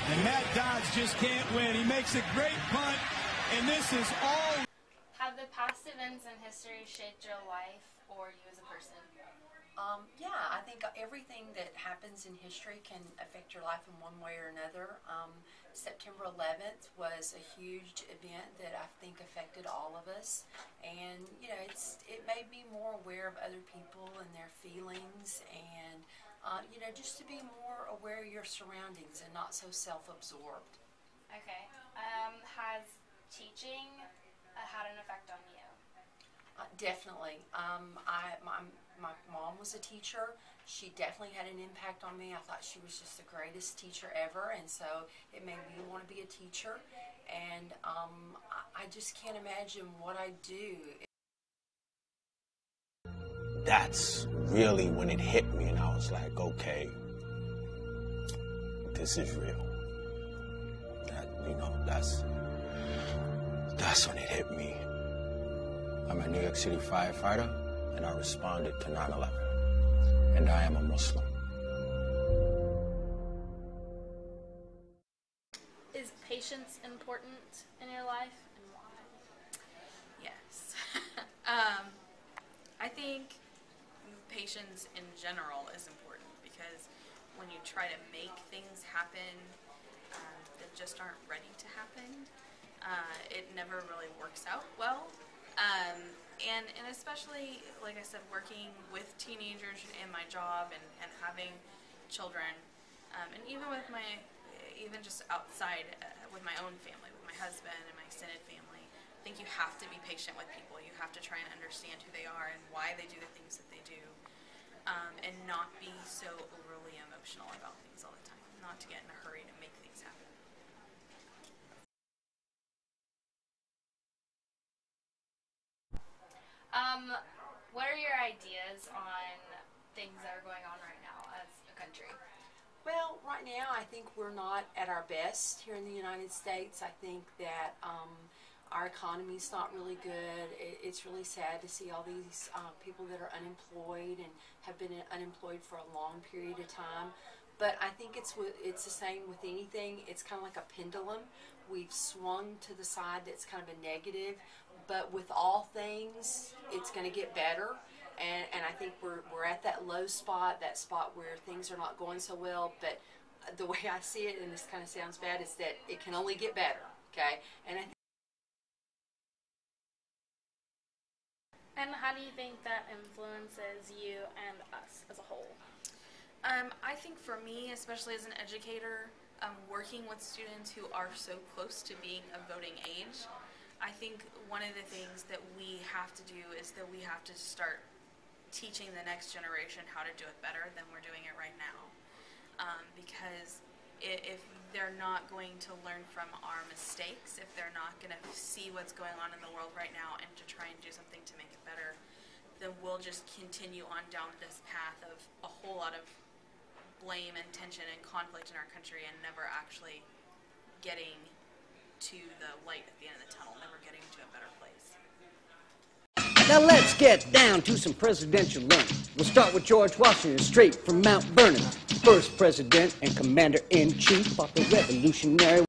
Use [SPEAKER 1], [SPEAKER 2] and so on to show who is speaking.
[SPEAKER 1] And Matt Dodds just can't win. He makes a great punt, and this is all.
[SPEAKER 2] Have the past events in history shaped your life or you as a person?
[SPEAKER 3] Yeah, I think everything that happens in history can affect your life in one way or another. September 11th was a huge event that I think affected all of us, and you know, it made me more aware of other people and their feelings, and you know, just to be more aware of your surroundings and not so self-absorbed.
[SPEAKER 2] Okay. Has teaching had an effect on you?
[SPEAKER 3] Definitely. My mom was a teacher. She definitely had an impact on me. I thought she was just the greatest teacher ever, and so it made me want to be a teacher. And I just can't imagine what I'd do.
[SPEAKER 4] That's really when it hit me, and I was like, okay, this is real. That's when it hit me. I'm a New York City firefighter, and I responded to 9/11, and I am a Muslim.
[SPEAKER 2] Is patience important in your life, and why?
[SPEAKER 5] Yes. I think patience in general is important because when you try to make things happen that just aren't ready to happen, it never really works out well. And especially, like I said, working with teenagers in my job and having children, and even just outside with my own family, with my husband and my extended family, I think you have to be patient with people. You have to try and understand who they are and why they do the things that they do, and not be so overly emotional about things all the time, not to get in a hurry to make things happen.
[SPEAKER 2] What are your ideas on things that are going on right now as a country?
[SPEAKER 3] Well, right now I think we're not at our best here in the United States. I think that our economy's not really good. It's really sad to see all these people that are unemployed and have been unemployed for a long period of time. But I think it's the same with anything. It's kind of like a pendulum. We've swung to the side that's kind of a negative, but with all things, it's going to get better. And I think we're at that low spot, that spot where things are not going so well. But the way I see it, and this kind of sounds bad, is that it can only get better. Okay, and
[SPEAKER 2] And how do you think that influences you and us as a whole?
[SPEAKER 5] I think for me, especially as an educator, working with students who are so close to being of voting age, I think one of the things that we have to do is that we have to start teaching the next generation how to do it better than we're doing it right now. Because if they're not going to learn from our mistakes, if they're not going to see what's going on in the world right now and to try and do something to make it better, then we'll just continue on down this path of a whole lot of blame and tension and conflict in our country and never actually getting to the light at the end of the tunnel, never getting to a better place.
[SPEAKER 6] Now let's get down to some presidential learning. We'll start with George Washington, straight from Mount Vernon, first president and commander-in-chief of the Revolutionary